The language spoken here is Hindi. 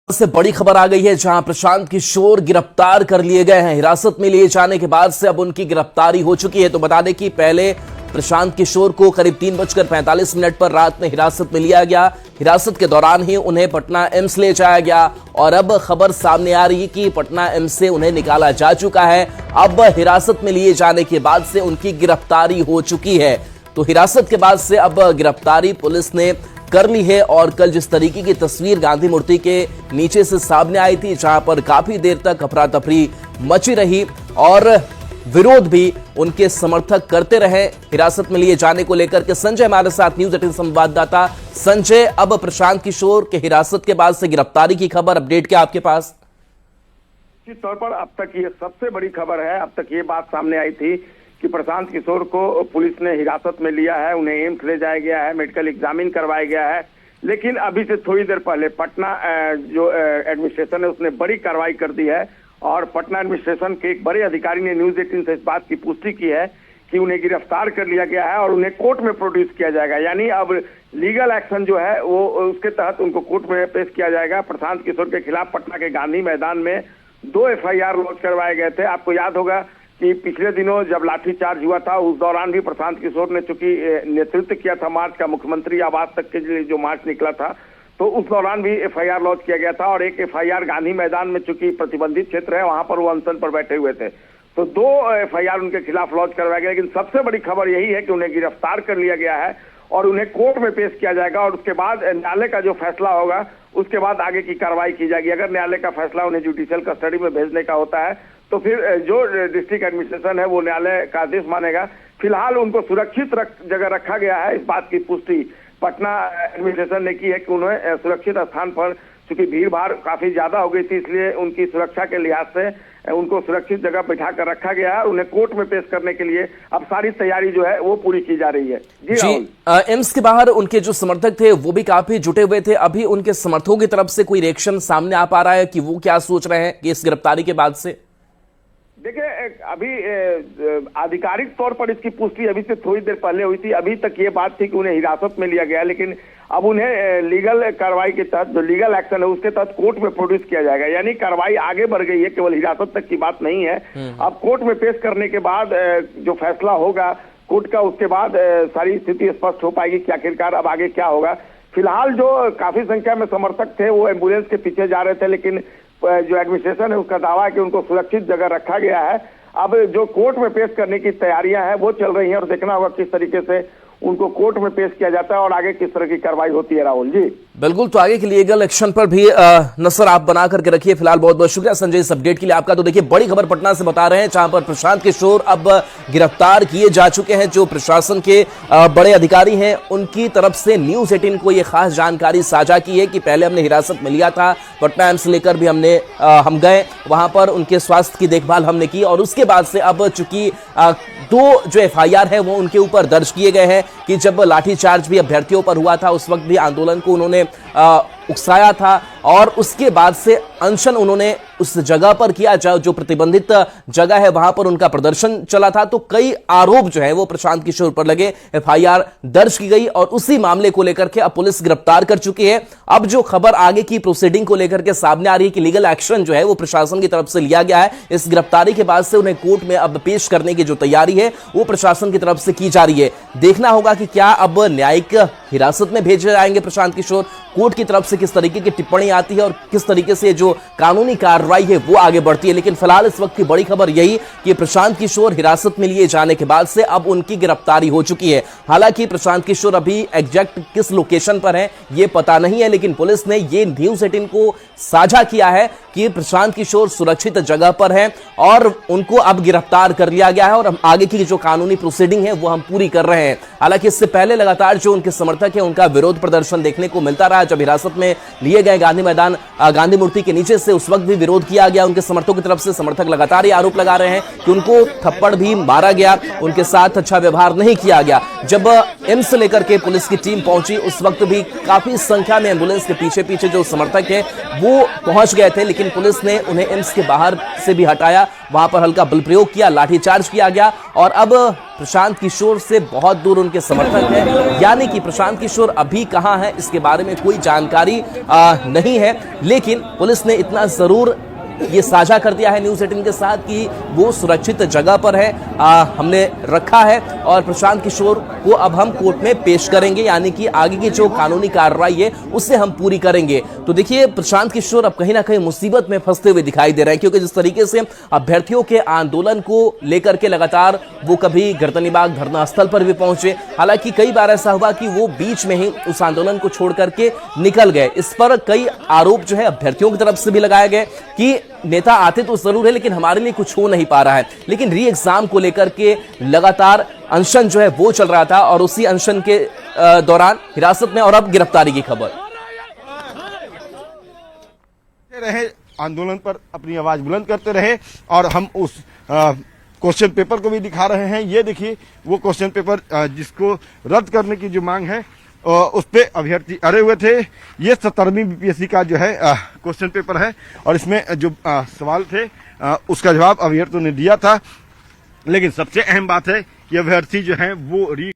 से बड़ी खबर आ गई है, जहां प्रशांत किशोर गिरफ्तार कर लिए गए हैं। हिरासत में लिए जाने के बाद से अब उनकी गिरफ्तारी हो चुकी है। तो बता दें कि पहले प्रशांत किशोर को करीब 3:45 पर रात में हिरासत में लिया गया। हिरासत के दौरान ही उन्हें पटना एम्स ले जाया गया और अब खबर सामने आ रही है कि पटना एम्स से उन्हें निकाला जा चुका है। अब हिरासत में लिए जाने के बाद से उनकी गिरफ्तारी हो चुकी है। तो हिरासत के बाद से अब गिरफ्तारी पुलिस ने कर ली है। और कल जिस तरीके की तस्वीर गांधी मूर्ति के नीचे से सामने आई थी, जहां पर काफी देर तक अफरा तफरी मची रही और विरोध भी उनके समर्थक करते रहे हिरासत में लिए जाने को लेकर के। संजय हमारे साथ, न्यूज़ 18 संवाददाता संजय, अब प्रशांत किशोर के हिरासत के बाद से गिरफ्तारी की खबर, अपडेट क्या आपके पास? निश्चित तौर पर अब तक ये सबसे बड़ी खबर है। अब तक ये बात सामने आई थी कि प्रशांत किशोर को पुलिस ने हिरासत में लिया है, उन्हें एम्स ले जाया गया है, मेडिकल एग्जामिन करवाया गया है। लेकिन अभी से थोड़ी देर पहले पटना जो एडमिनिस्ट्रेशन है उसने बड़ी कार्रवाई कर दी है और पटना एडमिनिस्ट्रेशन के एक बड़े अधिकारी ने न्यूज़ 18 से इस बात की पुष्टि की है कि उन्हें गिरफ्तार कर लिया गया है और उन्हें कोर्ट में प्रोड्यूस किया जाएगा। यानी अब लीगल एक्शन जो है वो उसके तहत उनको कोर्ट में पेश किया जाएगा। प्रशांत किशोर के खिलाफ पटना के गांधी मैदान में 2 FIR लॉन्च करवाए गए थे। आपको याद होगा कि पिछले दिनों जब लाठीचार्ज हुआ था उस दौरान भी प्रशांत किशोर ने चूंकि नेतृत्व किया था मार्च का, मुख्यमंत्री आवास तक के लिए जो मार्च निकला था, तो उस दौरान भी FIR लॉन्च किया गया था और एक FIR गांधी मैदान में चूंकि प्रतिबंधित क्षेत्र है वहां पर वो अनशन पर बैठे हुए थे, तो 2 FIR उनके खिलाफ लॉन्च करवाया गया। लेकिन सबसे बड़ी खबर यही है कि उन्हें गिरफ्तार कर लिया गया है और उन्हें कोर्ट में पेश किया जाएगा और उसके बाद न्यायालय का जो फैसला होगा उसके बाद आगे की कार्रवाई की जाएगी। अगर न्यायालय का फैसला उन्हें जुडिशियल कस्टडी में भेजने का होता है तो फिर जो डिस्ट्रिक्ट एडमिनिस्ट्रेशन है वो न्यायालय का आदेश मानेगा। फिलहाल उनको सुरक्षित जगह रखा गया है। इस बात की पुष्टि पटना एडमिनिस्ट्रेशन ने की है कि उन्हें सुरक्षित स्थान पर, चूंकि भीड़ भाड़ काफी ज्यादा हो गई थी इसलिए उनकी सुरक्षा के लिहाज से उनको सुरक्षित जगह बैठा कर रखा गया है। उन्हें कोर्ट में पेश करने के लिए अब सारी तैयारी जो है वो पूरी की जा रही है। जी, एम्स के बाहर उनके जो समर्थक थे वो भी काफी जुटे हुए थे। अभी उनके समर्थकों की तरफ से कोई रिएक्शन सामने आ पा रहा है कि वो क्या सोच रहे हैं कि इस गिरफ्तारी के बाद से? देखिए, अभी आधिकारिक तौर पर इसकी पुष्टि अभी से थोड़ी देर पहले हुई थी। अभी तक ये बात थी कि उन्हें हिरासत में लिया गया, लेकिन अब उन्हें लीगल कार्रवाई के तहत, जो लीगल एक्शन है उसके तहत कोर्ट में प्रोड्यूस किया जाएगा। यानी कार्रवाई आगे बढ़ गई है, केवल हिरासत तक की बात नहीं है। अब कोर्ट में पेश करने के बाद जो फैसला होगा कोर्ट का, उसके बाद सारी स्थिति स्पष्ट हो पाएगी कि आखिरकार अब आगे क्या होगा। फिलहाल जो काफी संख्या में समर्थक थे वो एम्बुलेंस के पीछे जा रहे थे, लेकिन जो एडमिनिस्ट्रेशन है उसका दावा है कि उनको सुरक्षित जगह रखा गया है। अब जो कोर्ट में पेश करने की तैयारियां हैं वो चल रही हैं और देखना होगा किस तरीके से उनको कोर्ट में पेश किया जाता है और आगे किस तरह की कार्रवाई होती है। राहुल जी, बिल्कुल, तो आगे के लीगल एक्शन पर भी नजर आप बना करके रखिए। फिलहाल बहुत बहुत शुक्रिया संजय इस अपडेट के लिए आपका। तो देखिए, बड़ी खबर पटना से बता रहे हैं, जहां पर प्रशांत किशोर अब गिरफ्तार किए जा चुके हैं। जो प्रशासन के बड़े अधिकारी हैं उनकी तरफ से न्यूज़ 18 को यह खास जानकारी साझा की है कि पहले हमने हिरासत में लिया था, पटना एम्स लेकर भी हम गए, वहां पर उनके स्वास्थ्य की देखभाल हमने की और उसके बाद से अब चूंकि 2 जो FIR है वो उनके ऊपर दर्ज किए गए हैं कि जब लाठीचार्ज भी अभ्यर्थियों पर हुआ था उस वक्त भी आंदोलन को उन्होंने उकसाया था और उसके बाद से अनशन उन्होंने उस जगह पर किया जो प्रतिबंधित जगह है वहां पर उनका प्रदर्शन चला था। तो कई आरोप जो है वो प्रशांत किशोर पर लगे, FIR दर्ज की गई और उसी मामले को लेकर के अब पुलिस गिरफ्तार कर चुकी है। अब जो खबर आगे की प्रोसीडिंग को लेकर के सामने आ रही है कि लीगल एक्शन जो है वो प्रशासन की तरफ से लिया गया है। इस गिरफ्तारी के बाद से उन्हें कोर्ट में अब पेश करने की जो तैयारी है वो प्रशासन की तरफ से की जा रही है। देखना होगा कि क्या अब न्यायिक हिरासत में भेजे जाएंगे प्रशांत किशोर, कोर्ट की तरफ से किस तरीके की टिप्पणी आती है और किस तरीके से जो कानूनी कार्रवाई है वो आगे बढ़ती है। लेकिन फिलहाल इस वक्त की बड़ी खबर यही कि प्रशांत किशोर हिरासत में लिए जाने के बाद से अब उनकी गिरफ्तारी हो चुकी है। हालांकि प्रशांत किशोर अभी एग्जैक्ट किस लोकेशन पर है ये पता नहीं है, लेकिन पुलिस ने ये न्यूज़ 18 को साझा किया है कि प्रशांत किशोर सुरक्षित जगह पर है और उनको अब गिरफ्तार कर लिया गया है और आगे की जो कानूनी प्रोसीडिंग है वो हम पूरी कर रहे हैं। हालांकि इससे पहले लगातार जो उनके समर्थक हैं उनका विरोध प्रदर्शन देखने को मिलता रहा। जब हिरासत में लिए गए गांधी मैदान गांधी मूर्ति के नीचे से, उस वक्त भी विरोध किया गया उनके समर्थकों की तरफ से। समर्थक लगातार ये आरोप लगा रहे हैं कि उनको थप्पड़ भी मारा गया, उनके साथ अच्छा व्यवहार नहीं किया गया। जब एम्स लेकर के पुलिस की टीम पहुंची उस वक्त भी काफी संख्या में एम्बुलेंस के पीछे पीछे जो समर्थक है वो पहुंच गए थे, लेकिन पुलिस ने उन्हें एम्स के बाहर से भी हटाया, वहां पर हल्का बल प्रयोग किया, लाठीचार्ज किया गया और अब प्रशांत किशोर से बहुत दूर उनके समर्थक हैं, यानी कि प्रशांत किशोर अभी कहां है इसके बारे में कोई जानकारी नहीं है। लेकिन पुलिस ने इतना जरूर ये साझा कर दिया है न्यूज़ 18 के साथ कि वो सुरक्षित जगह पर है, हमने रखा है और प्रशांत किशोर को अब हम कोर्ट में पेश करेंगे, यानी कि आगे की जो कानूनी कार्रवाई है उससे हम पूरी करेंगे। तो देखिए प्रशांत किशोर अब कहीं ना कहीं मुसीबत में फंसते हुए दिखाई दे रहे हैं, क्योंकि जिस तरीके से अभ्यर्थियों के आंदोलन को लेकर के लगातार वो कभी गर्दनीबाग धरना स्थल पर भी पहुंचे, हालांकि कई बार ऐसा हुआ कि वो बीच में ही उस आंदोलन को छोड़ करके निकल गए। इस पर कई आरोप जो है अभ्यर्थियों की तरफ से भी लगाए गए कि नेता आते तो जरूर है लेकिन हमारे लिए कुछ हो नहीं पा रहा है। लेकिन री एग्जाम को लेकर के लगातार अनशन जो है वो चल रहा था और उसी अनशन के दौरान हिरासत में और अब गिरफ्तारी की खबर रहे, आंदोलन पर अपनी आवाज बुलंद करते रहे और हम उस क्वेश्चन पेपर को भी दिखा रहे हैं। ये देखिए वो क्वेश्चन पेपर जिसको रद्द करने की जो मांग है उस पे अभ्यर्थी अड़े हुए थे। ये 17वीं बीपीएससी का जो है क्वेश्चन पेपर है और इसमें जो सवाल थे उसका जवाब अभ्यर्थियों ने दिया था। लेकिन सबसे अहम बात है कि अभ्यर्थी जो है वो